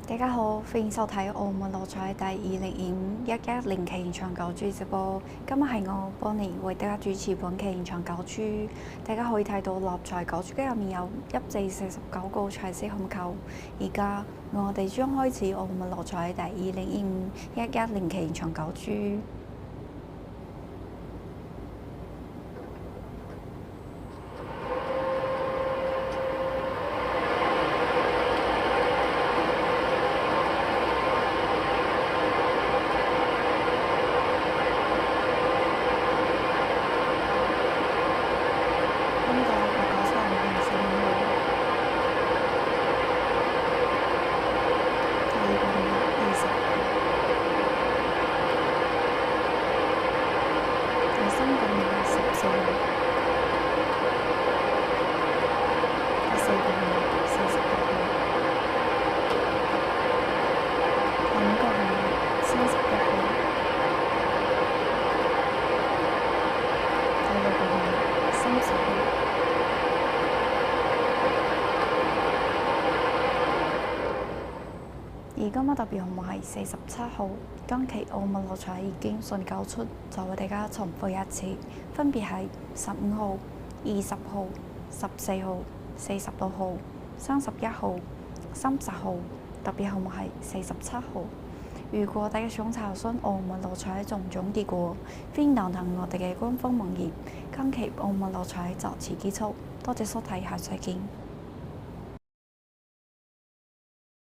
大家好，歡迎收睇澳門樂彩第2025-11年期現場九注直播。今日係我Bonnie為大家主持本期現場九注。大家可以睇到樂彩九注機入面有1至49個彩色紅球。而家我哋將開始澳門樂彩第2025-11年期現場九注。而今日特別號碼係47號，今期澳門樂彩已經順交出，就為大家重複一次，分別係15號、20號、14號、46號、31號、30號，特別號碼係47號。如果大家想查詢澳門樂彩種種結果，歡迎瀏覽我哋嘅官方網頁。今期澳門樂彩就此結束，多謝收睇，下次再見。